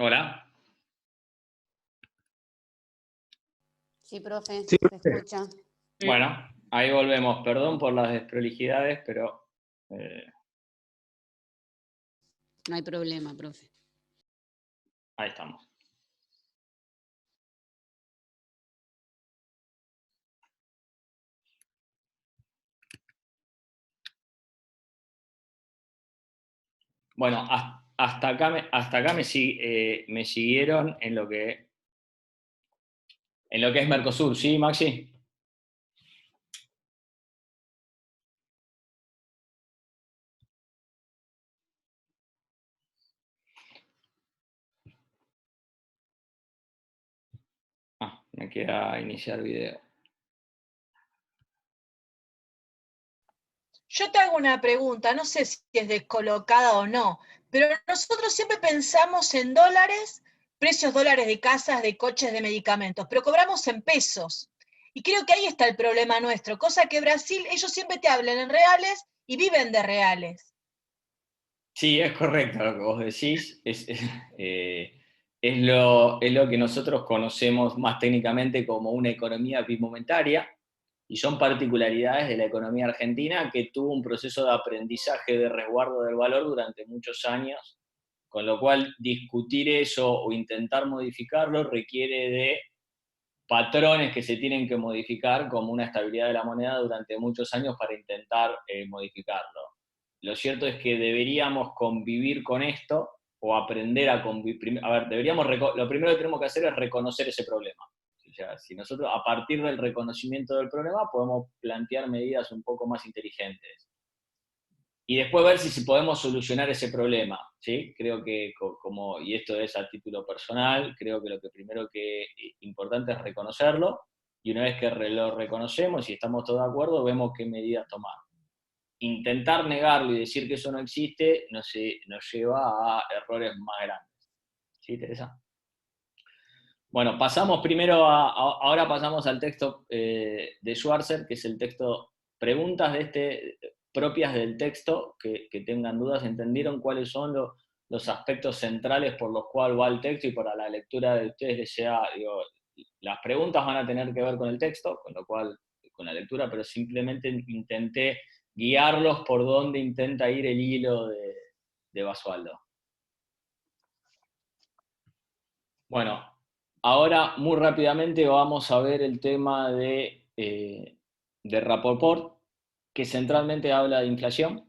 Hola. Sí, profe, Sí, se profe. escucha. Bueno, ahí volvemos. Perdón por las desprolijidades, pero No hay problema, profe. ahí estamos. Bueno, hasta acá me siguieron en lo que es Mercosur, ¿sí, Maxi? Me queda iniciar video. Yo te hago una pregunta, no sé si es descolocada o no, pero nosotros siempre pensamos en dólares, precios dólares de casas, de coches, de medicamentos, pero cobramos en pesos. Y creo que ahí está el problema nuestro, cosa que Brasil, ellos siempre te hablan en reales y viven de reales. Sí, es correcto lo que vos decís. Es lo que nosotros conocemos más técnicamente como una economía bimomentaria, y son particularidades de la economía argentina que tuvo un proceso de aprendizaje de resguardo del valor durante muchos años, con lo cual discutir eso o intentar modificarlo requiere de patrones que se tienen que modificar, como una estabilidad de la moneda durante muchos años para intentar modificarlo. Lo cierto es que deberíamos convivir con esto o aprender a convivir. A ver, lo primero que tenemos que hacer es reconocer ese problema. O sea, si nosotros a partir del reconocimiento del problema podemos plantear medidas un poco más inteligentes. Y después ver si podemos solucionar ese problema, ¿sí? Creo que, y esto es a título personal, creo que lo que primero que importante es reconocerlo, y una vez que lo reconocemos y estamos todos de acuerdo, vemos qué medidas tomar. Intentar negarlo y decir que eso no existe nos lleva a errores más grandes. ¿Sí, Teresa? Bueno, ahora pasamos al texto de Schwarzer, que es el texto, preguntas propias del texto, que tengan dudas. ¿Entendieron cuáles son los aspectos centrales por los cuales va el texto? Y para la lectura de ustedes les sea, las preguntas van a tener que ver con el texto, con lo cual, con la lectura, pero simplemente intenté guiarlos por donde intenta ir el hilo de Basualdo. Bueno, ahora muy rápidamente vamos a ver el tema de Rapoport, que centralmente habla de inflación.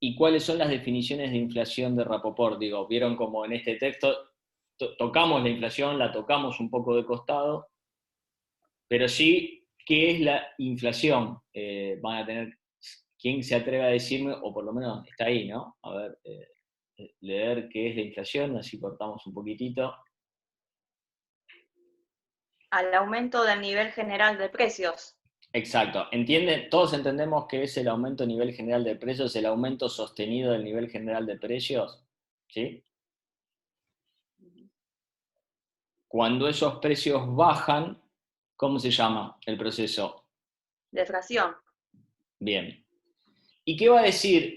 ¿Y cuáles son las definiciones de inflación de Rapoport? Digo, vieron como en este texto tocamos la inflación, la tocamos un poco de costado, pero sí, ¿qué es la inflación? Van a tener, ¿quién se atreve a decirme, o por lo menos está ahí, ¿no? A ver, leer qué es la inflación, así cortamos un poquitito. Al aumento del nivel general de precios. Exacto. Todos entendemos que es el aumento a nivel general de precios, el aumento sostenido del nivel general de precios, ¿sí? Cuando esos precios bajan, ¿cómo se llama el proceso? Deflación. Bien. ¿Y qué va a decir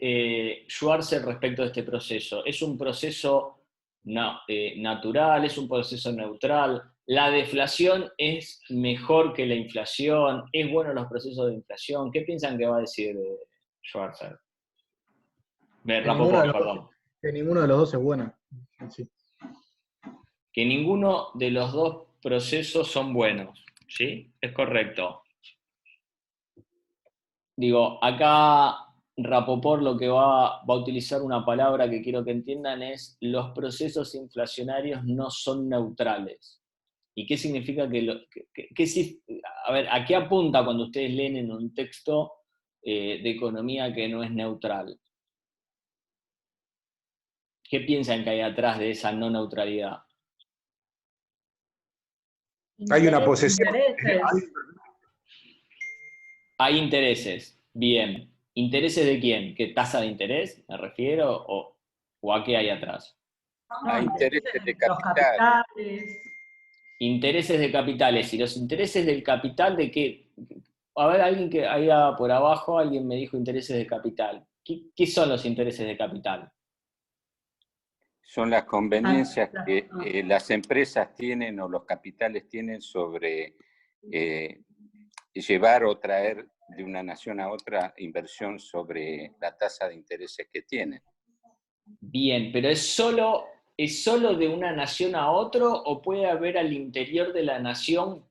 Schwarzer respecto a este proceso? ¿Es un proceso natural? ¿Es un proceso neutral? ¿La deflación es mejor que la inflación? ¿Es bueno los procesos de inflación? ¿Qué piensan que va a decir Schwarzer? Rapoport, perdón. Que ninguno de los dos es bueno. Sí. Que ninguno de los dos procesos son buenos, ¿sí? Es correcto. Digo, acá Rapoport lo que va a utilizar una palabra que quiero que entiendan es: los procesos inflacionarios no son neutrales. ¿Y qué significa a ver, ¿a qué apunta cuando ustedes leen en un texto de economía que no es neutral? ¿Qué piensan que hay atrás de esa no neutralidad? Hay una posesión. Hay intereses. Bien. ¿Intereses de quién? ¿Qué tasa de interés me refiero? ¿O a qué hay atrás? Hay intereses de capital. Intereses de capitales. ¿Y los intereses del capital de qué? A ver, alguien que haya por abajo, alguien me dijo intereses de capital. ¿Qué son los intereses de capital? Son las conveniencias que las empresas tienen o los capitales tienen sobre llevar o traer de una nación a otra inversión sobre la tasa de intereses que tienen. Bien, pero ¿es solo de una nación a otro o puede haber al interior de la nación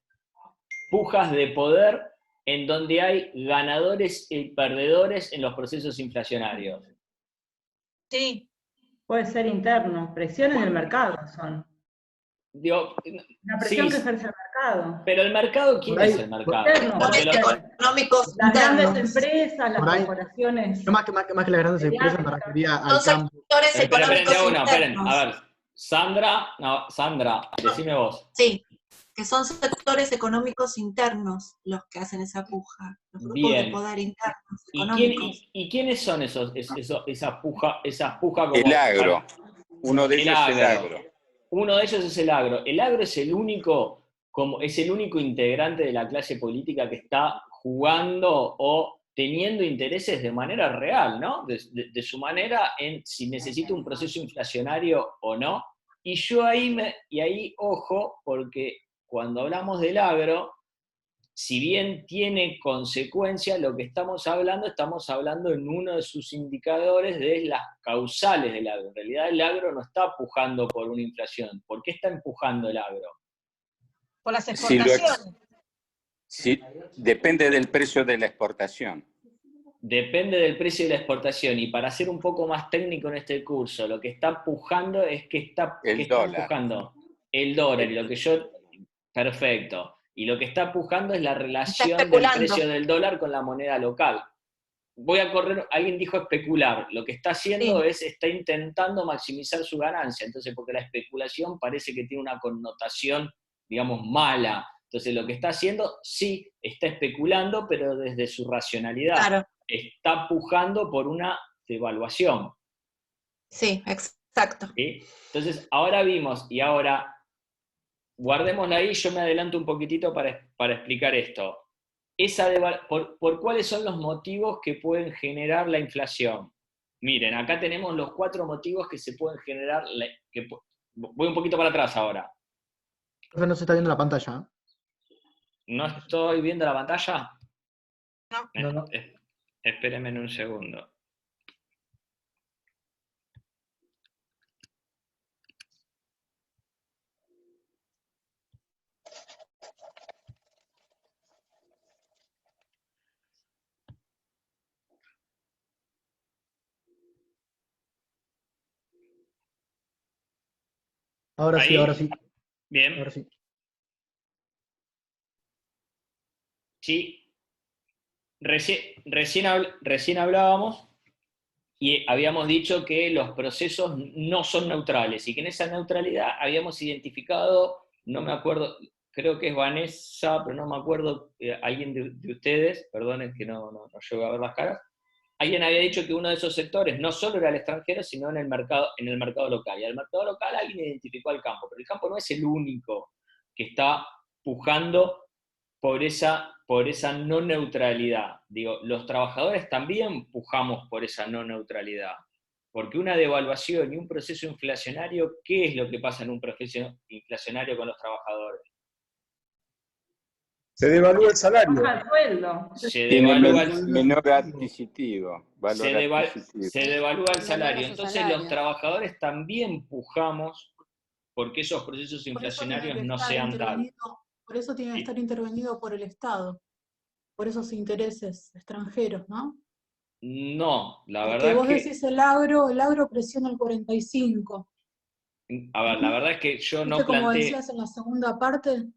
pujas de poder en donde hay ganadores y perdedores en los procesos inflacionarios? Sí. Puede ser interno, presiones del mercado son. Digo, La presión sí, que ejerce el mercado. pero el mercado, ¿quién es el mercado? Interno, Porque económicos las grandes internos. empresas, las Por ahí, corporaciones. Yo más que las grandes empresas me refería al Son campo. sectores Esperen, económicos esperen, internos. a ver, Sandra, decime vos. Sí, que son sectores económicos internos los que hacen esa puja, los grupos Bien. de poder internos ¿Y económicos. quiénes son esa puja como El agro. Uno de ellos es el agro. Uno de ellos es el agro. El agro es el único integrante de la clase política que está jugando o teniendo intereses de manera real, ¿no? De su manera en si necesita un proceso inflacionario o no. Y yo ahí ojo, porque cuando hablamos del agro, si bien tiene consecuencias, lo que estamos hablando en uno de sus indicadores de las causales del agro. En realidad el agro no está pujando por una inflación. ¿Por qué está empujando el agro? Por las exportaciones. Depende del precio de la exportación. Depende del precio de la exportación. Y para ser un poco más técnico en este curso, lo que está pujando es que está empujando el dólar. Y lo que perfecto. Y lo que está pujando es la relación del precio del dólar con la moneda local. Alguien dijo especular. Lo que está haciendo está intentando maximizar su ganancia. Entonces, porque la especulación parece que tiene una connotación, digamos, mala. Entonces, lo que está haciendo, sí, está especulando, pero desde su racionalidad. Claro. Está pujando por una devaluación. Sí, exacto. ¿Sí? Entonces, ahora vimos, y ahora guardémosla ahí, yo me adelanto un poquitito para explicar esto. ¿Por cuáles son los motivos que pueden generar la inflación? Miren, acá tenemos los 4 motivos que se pueden generar. Voy un poquito para atrás ahora. No se está viendo la pantalla. ¿No estoy viendo la pantalla? No. Espérenme un segundo. Ahora ¿Ahí? sí, ahora sí. Bien. Ahora sí. Sí. Recién hablábamos y habíamos dicho que los procesos no son neutrales y que en esa neutralidad habíamos identificado, no me acuerdo, creo que es Vanessa, pero no me acuerdo, alguien de ustedes, perdonen que no llego a ver las caras, alguien había dicho que uno de esos sectores no solo era el extranjero, sino en el mercado local. Y al mercado local alguien identificó al campo, pero el campo no es el único que está pujando por esa no neutralidad. Digo, los trabajadores también pujamos por esa no neutralidad. Porque una devaluación y un proceso inflacionario, ¿qué es lo que pasa en un proceso inflacionario con los trabajadores? Se devalúa el salario. Baja el sueldo. Se devalúa el menor adquisitivo. Se devalúa el salario. Entonces salario. los trabajadores también pujamos porque esos procesos inflacionarios no sean tal. Por eso tiene que estar intervenido por el Estado, por esos intereses extranjeros, ¿no? No, la Porque verdad vos es decís el agro presiona el 45. a ver, la verdad es que yo no ¿Viste como planteé, decías en la segunda parte?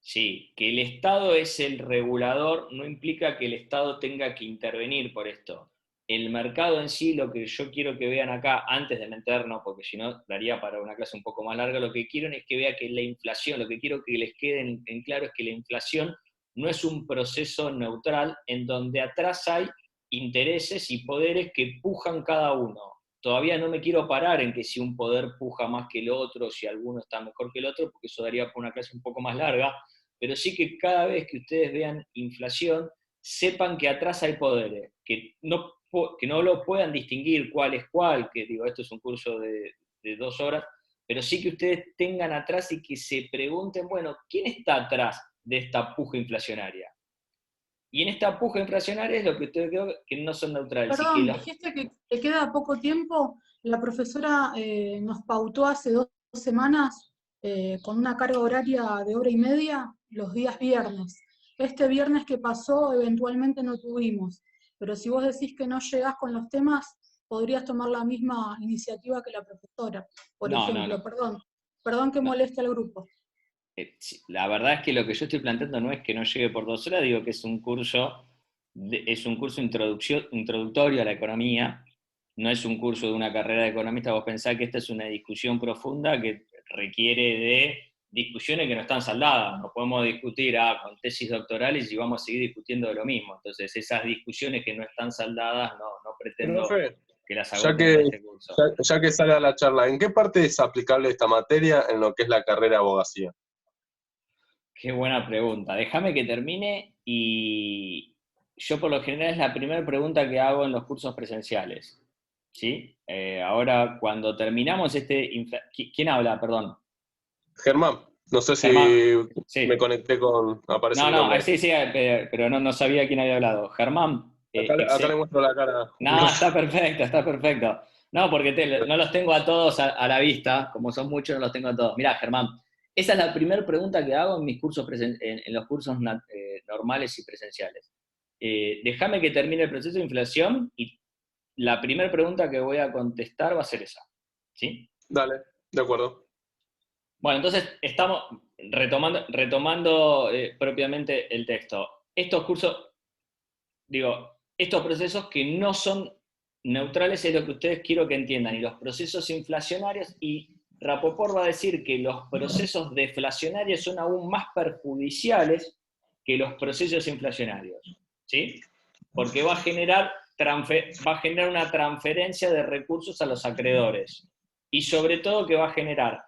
sí, que el Estado es el regulador, no implica que el Estado tenga que intervenir por esto. El mercado en sí, lo que yo quiero que vean acá, antes de meternos, porque si no daría para una clase un poco más larga, lo que quiero es que vean que la inflación, lo que quiero que les quede en claro es que la inflación no es un proceso neutral en donde atrás hay intereses y poderes que pujan cada uno. Todavía no me quiero parar en que si un poder puja más que el otro, si alguno está mejor que el otro, porque eso daría para una clase un poco más larga, pero sí que cada vez que ustedes vean inflación, sepan que atrás hay poderes, que no lo puedan distinguir cuál es cuál, que digo, esto es un curso de de 2 horas, pero sí que ustedes tengan atrás y que se pregunten, bueno, ¿quién está atrás de esta puja inflacionaria? Y en esta puja inflacionaria es lo que ustedes creo que no son neutrales. Y que Perdón, dijiste que te queda poco tiempo. La profesora nos pautó hace 2 semanas con una carga horaria de hora y media los días viernes. Este viernes que pasó eventualmente no tuvimos, pero si vos decís que no llegás con los temas, podrías tomar la misma iniciativa que la profesora, por no, ejemplo. no. Perdón que No. moleste al grupo. Sí, la verdad es que lo que yo estoy planteando no es que no llegue por 2 horas, digo que es un curso, introductorio a la economía, no es un curso de una carrera de economista. Vos pensás que esta es una discusión profunda que requiere de discusiones que no están saldadas. No podemos discutir con tesis doctorales y vamos a seguir discutiendo de lo mismo. Entonces, esas discusiones que no están saldadas no pretendo Profe, que las ya agoten en este curso. ya que sale a la charla, ¿en qué parte es aplicable esta materia en lo que es la carrera de abogacía? Qué buena pregunta. Déjame que termine y yo por lo general es la primera pregunta que hago en los cursos presenciales. ¿Sí? Ahora, cuando terminamos ¿Quién habla? Perdón. Germán, no sé si Germán. Sí. me conecté con... aparece mi nombre. Sí, pero no sabía quién había hablado. Germán. Acá le muestro la cara. No, está perfecto. No, porque no los tengo a todos a la vista, como son muchos, no los tengo a todos. Mirá, Germán, esa es la primera pregunta que hago en mis cursos en los cursos normales y presenciales. Déjame que termine el proceso de inflación y la primera pregunta que voy a contestar va a ser esa. ¿Sí? Dale, de acuerdo. Bueno, entonces estamos retomando propiamente el texto. Estos cursos, estos procesos que no son neutrales es lo que ustedes quiero que entiendan, y los procesos inflacionarios, y Rapoport va a decir que los procesos deflacionarios son aún más perjudiciales que los procesos inflacionarios, ¿sí? Porque va a generar una transferencia de recursos a los acreedores, y sobre todo que va a generar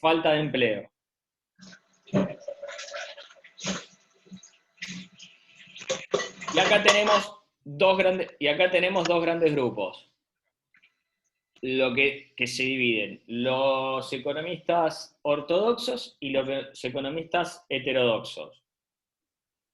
falta de empleo. Y acá tenemos dos grandes grupos, que se dividen: los economistas ortodoxos y los economistas heterodoxos.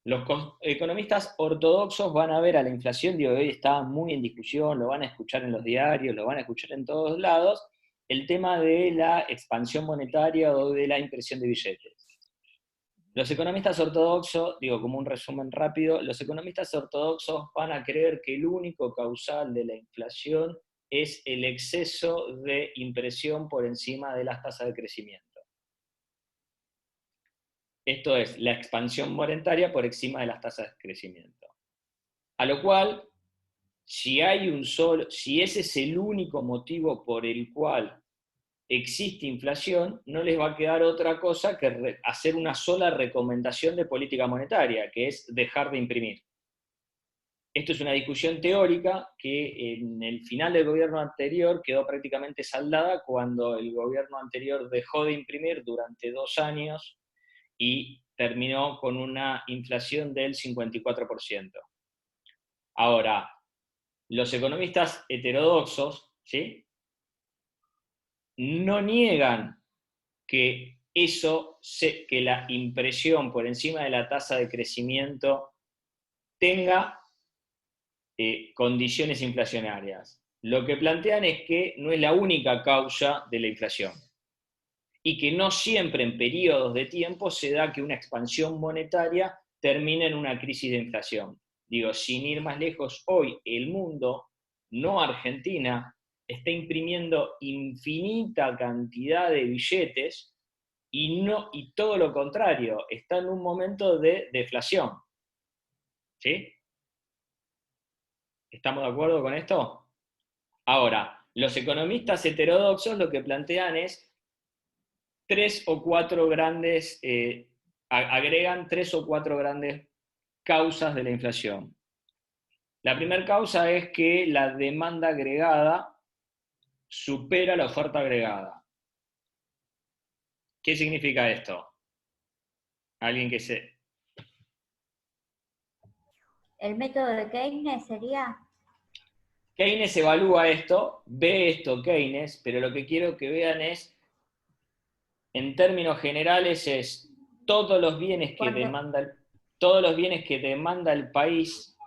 Los economistas ortodoxos van a ver a la inflación, hoy está muy en discusión, lo van a escuchar en los diarios, lo van a escuchar en todos lados, el tema de la expansión monetaria o de la impresión de billetes. Los economistas ortodoxos, como un resumen rápido, los economistas ortodoxos van a creer que el único causal de la inflación es el exceso de impresión por encima de las tasas de crecimiento. Esto es, la expansión monetaria por encima de las tasas de crecimiento. A lo cual, si ese es el único motivo por el cual existe inflación, no les va a quedar otra cosa que hacer una sola recomendación de política monetaria, que es dejar de imprimir. Esto es una discusión teórica que en el final del gobierno anterior quedó prácticamente saldada cuando el gobierno anterior dejó de imprimir durante 2 años y terminó con una inflación del 54%. Ahora, los economistas heterodoxos, ¿sí?, no niegan que que la impresión por encima de la tasa de crecimiento tenga condiciones inflacionarias. Lo que plantean es que no es la única causa de la inflación, y que no siempre en periodos de tiempo se da que una expansión monetaria termine en una crisis de inflación. Sin ir más lejos, hoy el mundo, no Argentina, está imprimiendo infinita cantidad de billetes y todo lo contrario, está en un momento de deflación. ¿Sí? ¿Estamos de acuerdo con esto? Ahora, los economistas heterodoxos lo que plantean es agregan 3 o 4 grandes causas de la inflación. La primera causa es que la demanda agregada supera la oferta agregada. ¿Qué significa esto? ¿Alguien que se...? ¿El método de Keynes sería? Keynes evalúa esto, ve esto Keynes, pero lo que quiero que vean es, en términos generales, es todos los bienes que demanda el país,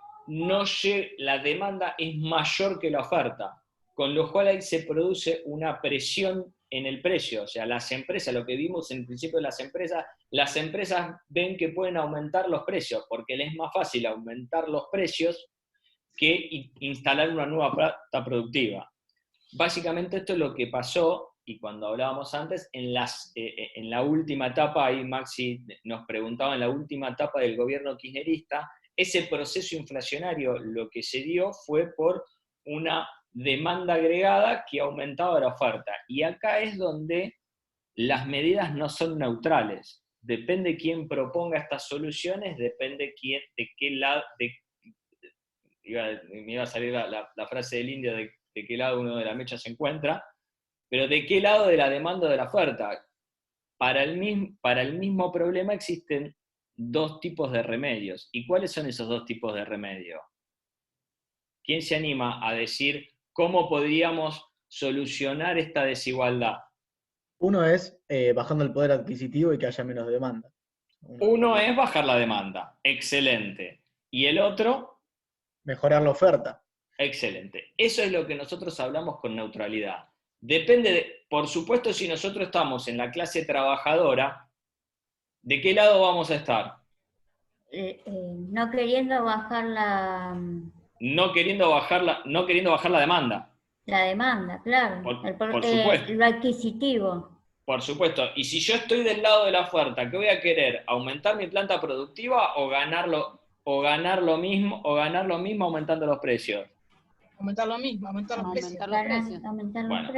la demanda es mayor que la oferta, con lo cual ahí se produce una presión en el precio. O sea, las empresas, lo que vimos en el principio de las empresas ven que pueden aumentar los precios, porque les es más fácil aumentar los precios que instalar una nueva planta productiva. Básicamente esto es lo que pasó, y cuando hablábamos antes, en la última etapa, ahí Maxi nos preguntaba, en la última etapa del gobierno kirchnerista, ese proceso inflacionario lo que se dio fue por una demanda agregada que aumentaba la oferta. Y acá es donde las medidas no son neutrales. Depende quién proponga estas soluciones, depende de qué lado, me iba a salir la frase del indio de qué lado uno de la mecha se encuentra, pero de qué lado de la demanda o de la oferta. Para el mismo problema existen dos tipos de remedios. ¿Y cuáles son esos dos tipos de remedios? ¿Quién se anima a decir cómo podríamos solucionar esta desigualdad? Uno es bajando el poder adquisitivo y que haya menos demanda. Uno es bajar la demanda. Excelente. ¿Y el otro? Mejorar la oferta. Excelente. Eso es lo que nosotros hablamos con neutralidad. Depende por supuesto, si nosotros estamos en la clase trabajadora, ¿de qué lado vamos a estar? No queriendo bajar No queriendo bajar la demanda. la demanda, claro. Por supuesto. Lo adquisitivo. Por supuesto. Y si yo estoy del lado de la oferta, ¿qué voy a querer? ¿Aumentar mi planta productiva o ganar lo mismo aumentando los precios? Aumentar lo mismo, aumentar los precios. Bueno,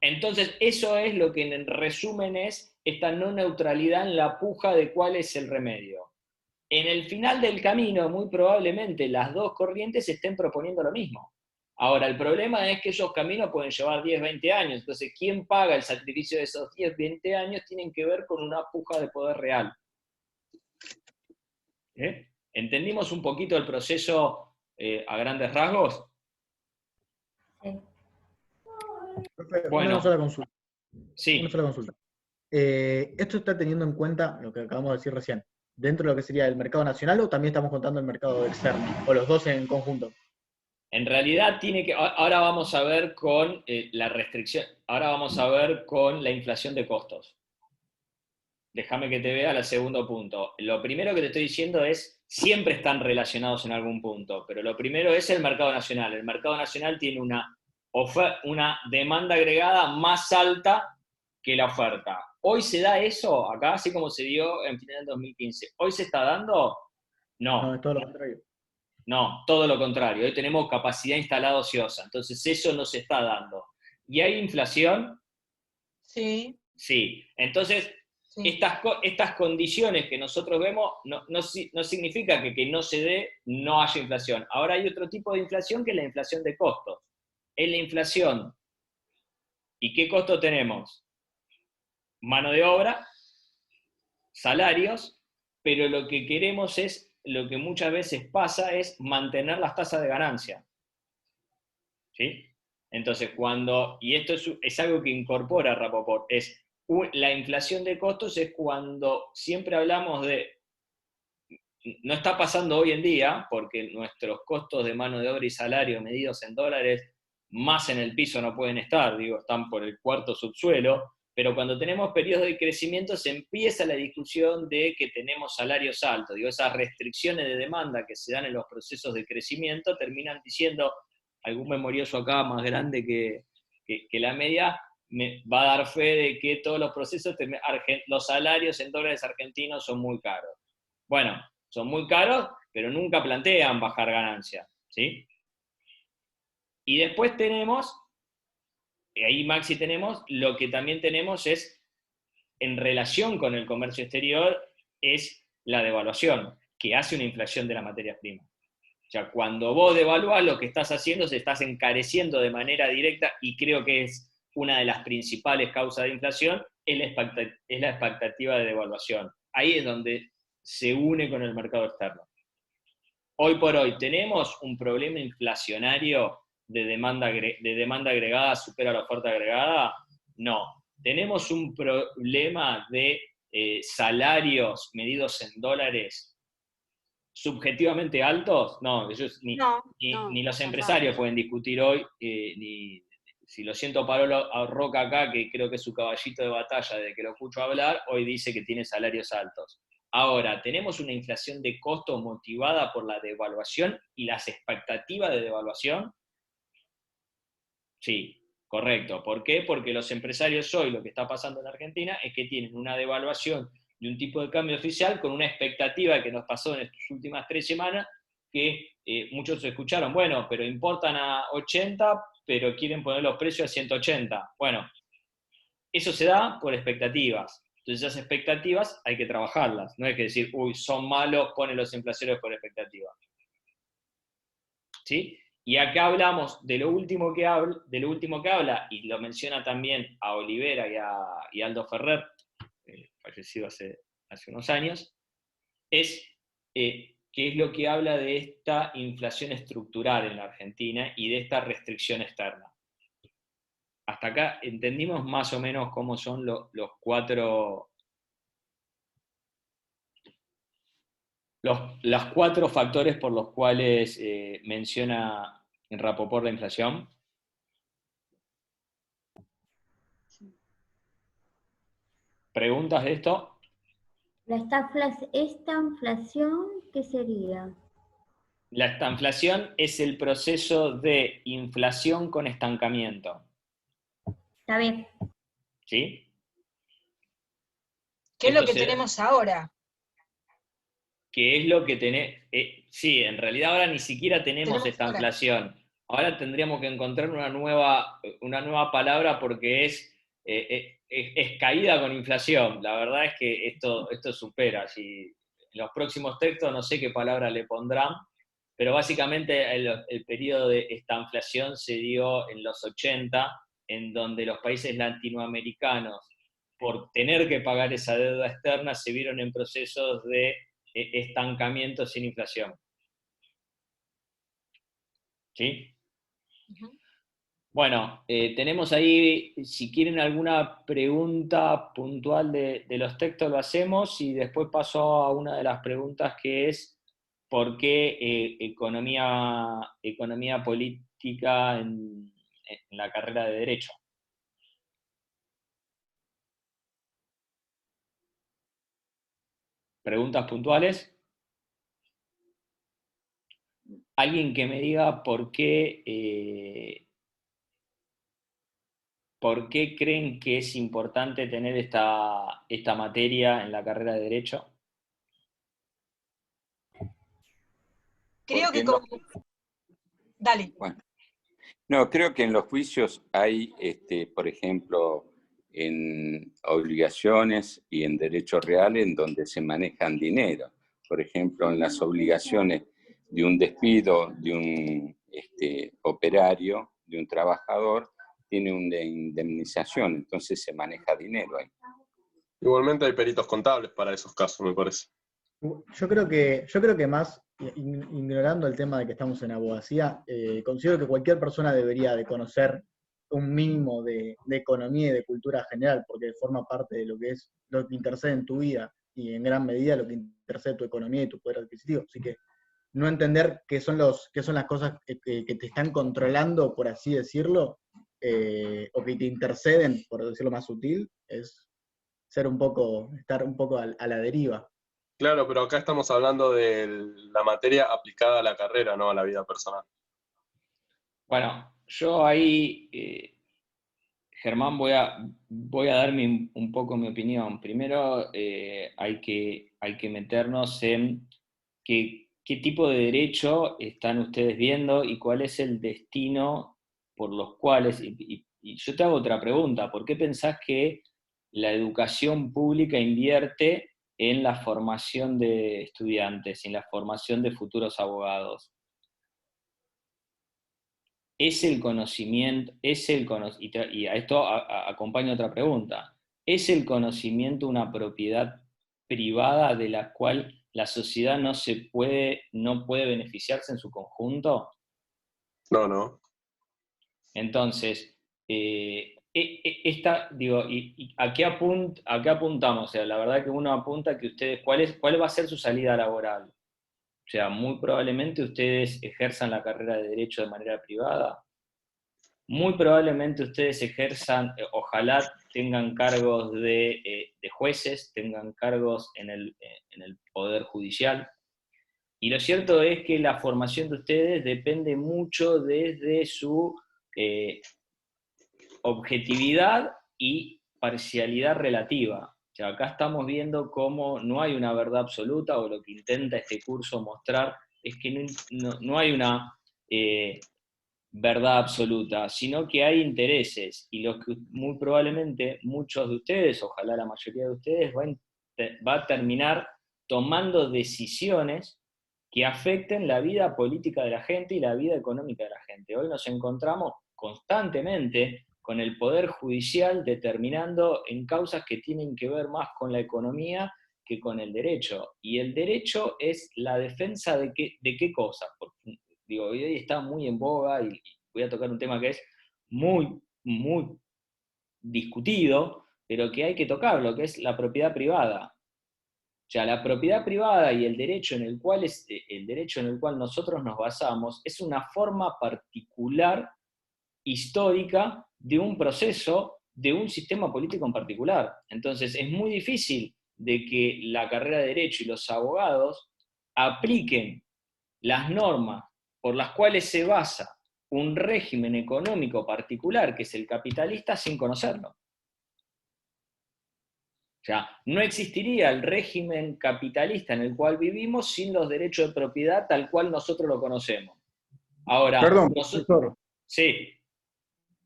entonces eso es lo que en resumen es esta no neutralidad en la puja de cuál es el remedio. En el final del camino, muy probablemente las dos corrientes estén proponiendo lo mismo. Ahora, el problema es que esos caminos pueden llevar 10, 20 años, entonces ¿quién paga el sacrificio de esos 10, 20 años? Tienen que ver con una puja de poder real. ¿Entendimos un poquito el proceso a grandes rasgos? Bueno, una sola consulta. Sí. Una sola consulta. ¿Esto está teniendo en cuenta lo que acabamos de decir recién, dentro de lo que sería el mercado nacional o también estamos contando el mercado externo? ¿O los dos en conjunto? En realidad ahora vamos a ver con la restricción, ahora vamos a ver con la inflación de costos. Déjame que te vea el segundo punto. Lo primero que te estoy diciendo es, siempre están relacionados en algún punto, pero lo primero es el mercado nacional. El mercado nacional tiene una demanda agregada más alta que la oferta. ¿Hoy se da eso acá, así como se dio en final del 2015? ¿Hoy se está dando? No. No, es todo lo contrario. No, todo lo contrario. Hoy tenemos capacidad instalada ociosa, entonces eso no se está dando. ¿Y hay inflación? Sí. Sí. Entonces, sí. Estas condiciones que nosotros vemos no significa que no se dé, no haya inflación. Ahora hay otro tipo de inflación que es la inflación de costos. Es la inflación. ¿Y qué costo tenemos? Mano de obra, salarios, pero lo que queremos es, lo que muchas veces pasa es mantener las tasas de ganancia. ¿Sí? Entonces, y esto es algo que incorpora Rapoport, la inflación de costos es cuando siempre hablamos de, no está pasando hoy en día, porque nuestros costos de mano de obra y salario medidos en dólares, más en el piso no pueden estar, están por el cuarto subsuelo, pero cuando tenemos periodos de crecimiento se empieza la discusión de que tenemos salarios altos. Esas restricciones de demanda que se dan en los procesos de crecimiento terminan diciendo, algún memorioso acá más grande que la media, me va a dar fe de que todos los procesos, los salarios en dólares argentinos son muy caros. Bueno, son muy caros, pero nunca plantean bajar ganancias, ¿sí? Y después tenemos, ahí Maxi tenemos, lo que también tenemos es, en relación con el comercio exterior, es la devaluación, que hace una inflación de las materias primas. O sea, cuando vos devaluás, lo que estás haciendo es estás encareciendo de manera directa, y creo que es una de las principales causas de inflación, es la expectativa de devaluación. Ahí es donde se une con el mercado externo. Hoy por hoy tenemos un problema inflacionario de demanda agregada supera la oferta agregada? No. ¿Tenemos un problema de salarios medidos en dólares subjetivamente altos? No, ellos ni los empresarios pueden discutir hoy, si lo siento Pablo Roca acá, que creo que es su caballito de batalla desde que lo escucho hablar, hoy dice que tiene salarios altos. Ahora, ¿tenemos una inflación de costos motivada por la devaluación y las expectativas de devaluación? Sí, correcto. ¿Por qué? Porque los empresarios hoy, lo que está pasando en Argentina, es que tienen una devaluación de un tipo de cambio oficial con una expectativa que nos pasó en estas últimas 3 semanas, que muchos escucharon, bueno, pero importan a 80, pero quieren poner los precios a 180. Bueno, eso se da por expectativas. Entonces esas expectativas hay que trabajarlas. No es que decir, uy, son malos, ponen los inflacionarios por expectativas. ¿Sí? Y acá hablamos de lo último que habla, y lo menciona también a Olivera y a Aldo Ferrer, fallecido hace unos años, es qué es lo que habla de esta inflación estructural en la Argentina y de esta restricción externa. Hasta acá entendimos más o menos cómo son los 4 factores por los cuales menciona en Rapoport la inflación. ¿Preguntas de esto? ¿Esta inflación qué sería? La estanflación es el proceso de inflación con estancamiento. Está bien. ¿Sí? ¿Qué es lo que tenemos ahora? ¿Qué es lo que tenemos? Sí, en realidad ahora ni siquiera tenemos estanflación. Ahora tendríamos que encontrar una nueva palabra porque es caída con inflación. La verdad es que esto supera. Si en los próximos textos no sé qué palabra le pondrán, pero básicamente el periodo de estanflación se dio en los 80, en donde los países latinoamericanos, por tener que pagar esa deuda externa, se vieron en procesos de estancamiento sin inflación. ¿Sí? Uh-huh. Bueno, tenemos ahí, si quieren alguna pregunta puntual de los textos lo hacemos, y después paso a una de las preguntas que es ¿por qué economía política en la carrera de Derecho? ¿Preguntas puntuales? Alguien que me diga por qué creen que es importante tener esta materia en la carrera de Derecho. Creo que Dale. Bueno. No, creo que en los juicios hay, por ejemplo, en obligaciones y en derechos reales en donde se manejan dinero. Por ejemplo, en las obligaciones de un despido de un operario, de un trabajador, tiene una indemnización, entonces se maneja dinero ahí. Igualmente hay peritos contables para esos casos, me parece. Yo creo que más, ignorando el tema de que estamos en abogacía, considero que cualquier persona debería de conocer un mínimo de economía y de cultura general, porque forma parte de lo que es lo que intercede en tu vida y en gran medida lo que intercede tu economía y tu poder adquisitivo. Así que no entender qué son las cosas que te están controlando, por así decirlo, o que te interceden, por decirlo más sutil, es estar un poco a la deriva. Claro, pero acá estamos hablando de la materia aplicada a la carrera, no a la vida personal. Bueno, yo ahí, Germán, voy a darme un poco mi opinión. Primero, hay que meternos en qué tipo de derecho están ustedes viendo y cuál es el destino por los cuales... Y yo te hago otra pregunta. ¿Por qué pensás que la educación pública invierte en la formación de estudiantes, en la formación de futuros abogados? ¿Es el conocimiento, y a esto acompaña otra pregunta, ¿es el conocimiento una propiedad privada de la cual la sociedad no puede beneficiarse en su conjunto? No. Entonces, digo, ¿y a qué apuntamos? O sea, la verdad que uno apunta que ustedes, ¿cuál va a ser su salida laboral? O sea, muy probablemente ustedes ejerzan la carrera de Derecho de manera privada, muy probablemente ustedes ejerzan, ojalá tengan cargos de jueces, tengan cargos en el Poder Judicial, y lo cierto es que la formación de ustedes depende mucho desde su objetividad y parcialidad relativa. O sea, acá estamos viendo cómo no hay una verdad absoluta, o lo que intenta este curso mostrar es que no hay una verdad absoluta, sino que hay intereses, y los que muy probablemente muchos de ustedes, ojalá la mayoría de ustedes, va a terminar tomando decisiones que afecten la vida política de la gente y la vida económica de la gente. Hoy nos encontramos constantemente con el Poder Judicial determinando en causas que tienen que ver más con la economía que con el derecho. Y el derecho es la defensa de qué cosas. Porque, digo, hoy está muy en boga, y voy a tocar un tema que es muy, muy discutido, pero que hay que tocarlo, que es la propiedad privada. O sea, la propiedad privada y el derecho en el cual nosotros nos basamos es una forma particular, histórica, de un proceso, de un sistema político en particular. Entonces, es muy difícil de que la carrera de Derecho y los abogados apliquen las normas por las cuales se basa un régimen económico particular, que es el capitalista, sin conocerlo. O sea, no existiría el régimen capitalista en el cual vivimos sin los derechos de propiedad tal cual nosotros lo conocemos. Ahora, Perdón, profesor. Sí.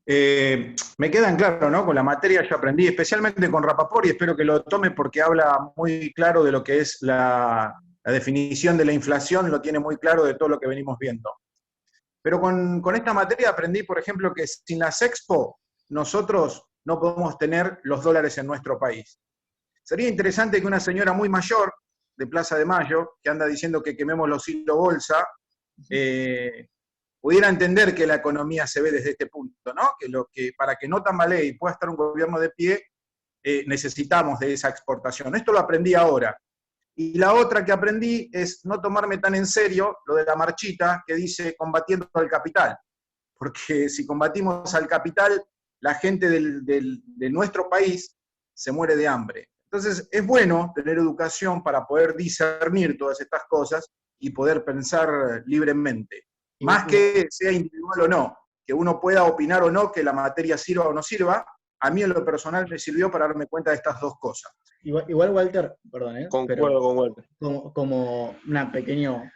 Me quedan claro, ¿no? Con la materia yo aprendí, especialmente con Rapaport, y espero que lo tome porque habla muy claro de lo que es la definición de la inflación, lo tiene muy claro de todo lo que venimos viendo. Pero con esta materia aprendí, por ejemplo, que sin las Expo nosotros no podemos tener los dólares en nuestro país. Sería interesante que una señora muy mayor de Plaza de Mayo, que anda diciendo que quememos los hilos bolsa, pudiera entender que la economía se ve desde este punto, ¿no? Que para que no tambalee y pueda estar un gobierno de pie, necesitamos de esa exportación. Esto lo aprendí ahora. Y la otra que aprendí es no tomarme tan en serio lo de la marchita que dice combatiendo al capital. Porque si combatimos al capital, la gente de nuestro país se muere de hambre. Entonces es bueno tener educación para poder discernir todas estas cosas y poder pensar libremente. Más que sea individual o no, que uno pueda opinar o no que la materia sirva o no sirva, a mí en lo personal me sirvió para darme cuenta de estas dos cosas. Igual Walter, perdón, Concuerdo con Walter. Como una pequeño,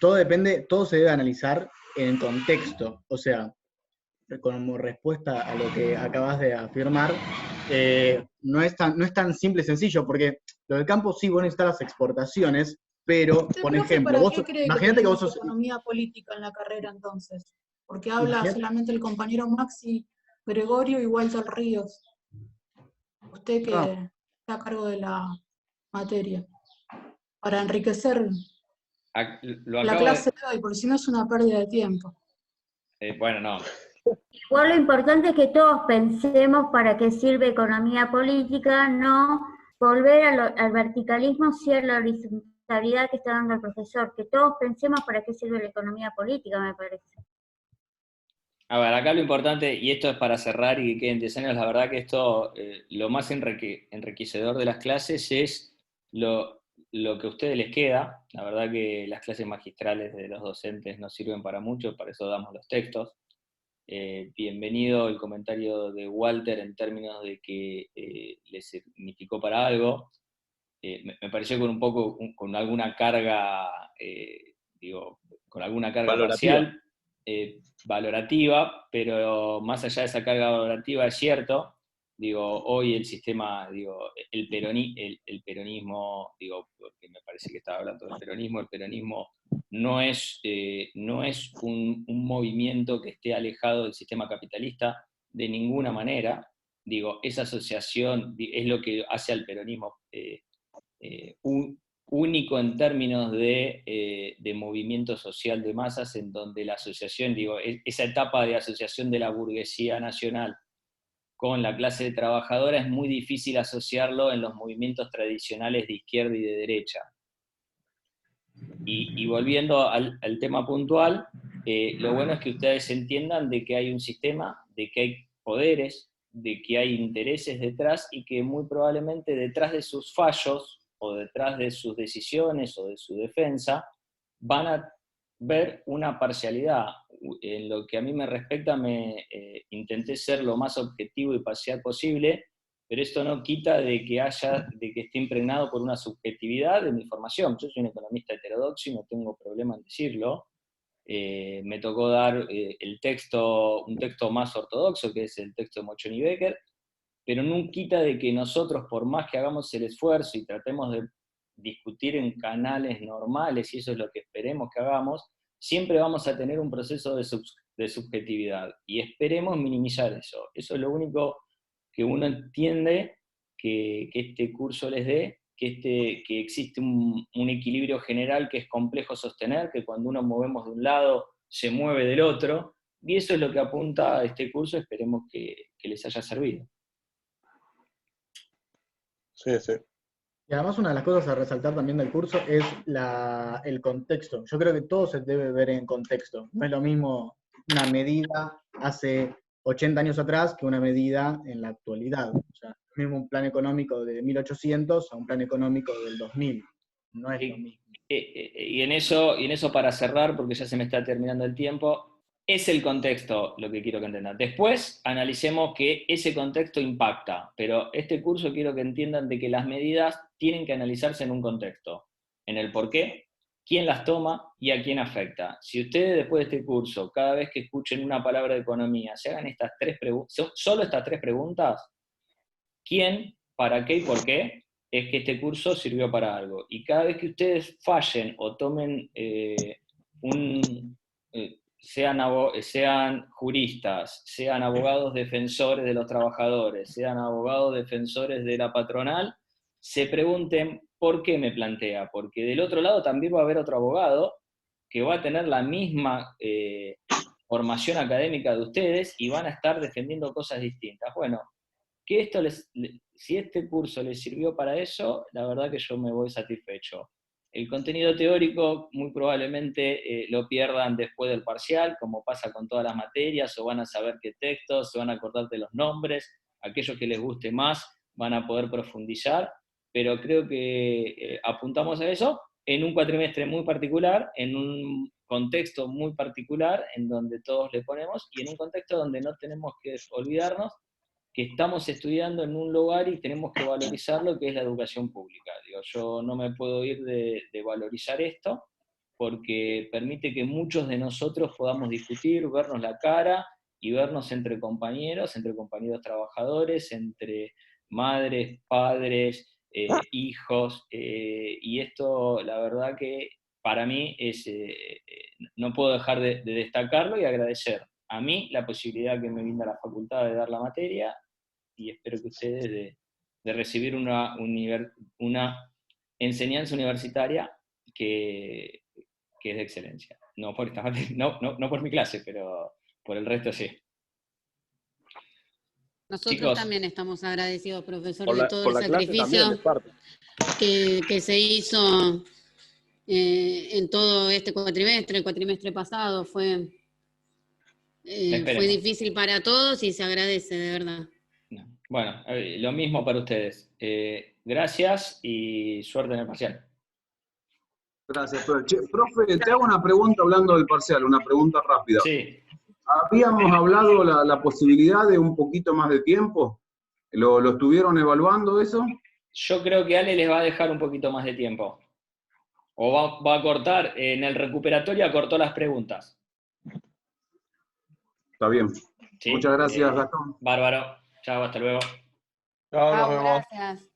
todo se debe analizar en contexto, o sea, como respuesta a lo que acabas de afirmar, no es tan simple y sencillo, porque lo del campo sí, vos necesitas las exportaciones, pero, por ejemplo, vos, imagínate que vos sos... economía política en la carrera entonces, porque habla solamente el compañero Maxi Gregorio y Walter Ríos. Usted que está a cargo de la materia, para enriquecer la clase de hoy, porque si no es una pérdida de tiempo. Bueno, no. Igual lo importante es que todos pensemos para qué sirve economía política, no volver al verticalismo, sí a la horizontalidad que está dando el profesor, que todos pensemos para qué sirve la economía política, me parece. A ver, acá lo importante, y esto es para cerrar y que queden 10 años, la verdad que esto, lo más enriquecedor de las clases es lo que a ustedes les queda. La verdad que las clases magistrales de los docentes no sirven para mucho, para eso damos los textos. Bienvenido el comentario de Walter en términos de que le significó para algo. Me pareció con alguna carga, con alguna carga parcial, valorativa, pero más allá de esa carga valorativa es cierto, hoy el sistema, el peronismo, porque me parece que estaba hablando del peronismo, el peronismo no es un movimiento que esté alejado del sistema capitalista de ninguna manera. Esa asociación es lo que hace al peronismo único en términos de movimiento social de masas, en donde la asociación, digo, esa etapa de asociación de la burguesía nacional con la clase trabajadora es muy difícil asociarlo en los movimientos tradicionales de izquierda y de derecha. Y volviendo al tema puntual, lo bueno es que ustedes entiendan de que hay un sistema, de que hay poderes, de que hay intereses detrás, y que muy probablemente detrás de sus fallos, o detrás de sus decisiones, o de su defensa, van a ver una parcialidad. En lo que a mí me respecta, intenté ser lo más objetivo y parcial posible, pero esto no quita de que esté impregnado por una subjetividad de mi formación. Yo soy un economista heterodoxo y no tengo problema en decirlo. Me tocó dar un texto más ortodoxo, que es el texto de Mochoni y Becker, pero no quita de que nosotros, por más que hagamos el esfuerzo y tratemos de discutir en canales normales, y eso es lo que esperemos que hagamos, siempre vamos a tener un proceso de subjetividad, y esperemos minimizar eso. Eso es lo único que uno entiende que este curso les dé, que existe un equilibrio general que es complejo sostener, que cuando uno movemos de un lado, se mueve del otro, y eso es lo que apunta a este curso. Esperemos que les haya servido. Sí, sí. Y además una de las cosas a resaltar también del curso es el contexto. Yo creo que todo se debe ver en contexto. No es lo mismo una medida hace 80 años atrás que una medida en la actualidad. O sea, es mismo un plan económico de 1800 a un plan económico del 2000. No es lo mismo. Y en eso, para cerrar, porque ya se me está terminando el tiempo, es el contexto lo que quiero que entendan. Después analicemos que ese contexto impacta, pero este curso quiero que entiendan de que las medidas tienen que analizarse en un contexto, en el por qué, quién las toma y a quién afecta. Si ustedes después de este curso, cada vez que escuchen una palabra de economía, se hagan solo estas tres preguntas: ¿quién, para qué y por qué? Es que este curso sirvió para algo. Y cada vez que ustedes fallen o tomen sean juristas, sean abogados defensores de los trabajadores, sean abogados defensores de la patronal, se pregunten por qué me plantea, porque del otro lado también va a haber otro abogado que va a tener la misma formación académica de ustedes y van a estar defendiendo cosas distintas. Bueno, que si este curso les sirvió para eso, la verdad que yo me voy satisfecho. El contenido teórico muy probablemente lo pierdan después del parcial, como pasa con todas las materias, o van a saber qué textos, se van a acordar de los nombres, aquellos que les guste más van a poder profundizar, pero creo que apuntamos a eso en un cuatrimestre muy particular, en un contexto muy particular, en donde todos le ponemos, y en un contexto donde no tenemos que olvidarnos que estamos estudiando en un lugar y tenemos que valorizar lo que es la educación pública. Digo, yo no me puedo ir de valorizar esto, porque permite que muchos de nosotros podamos discutir, vernos la cara y vernos entre compañeros trabajadores, entre madres, padres, hijos, y esto la verdad que para mí no puedo dejar de destacarlo y agradecer a mí la posibilidad que me brinda la facultad de dar la materia, y espero que ustedes de recibir una enseñanza universitaria que es de excelencia. No por mi clase, pero por el resto sí. Nosotros Chicos, también estamos agradecidos, profesor, Por de todo el la clase también, sacrificio de parte. que se hizo en todo este cuatrimestre. El cuatrimestre pasado fue difícil para todos y se agradece, de verdad. Bueno, lo mismo para ustedes. Gracias y suerte en el parcial. Gracias, profe. Profe, te hago una pregunta hablando del parcial, una pregunta rápida. Sí. Habíamos hablado la posibilidad de un poquito más de tiempo. ¿Lo estuvieron evaluando eso? Yo creo que Ale les va a dejar un poquito más de tiempo. O va a cortar, en el recuperatorio acortó las preguntas. Está bien. ¿Sí? Muchas gracias, Gastón. Bárbaro. Chao, hasta luego. Chao, nos vemos. Gracias.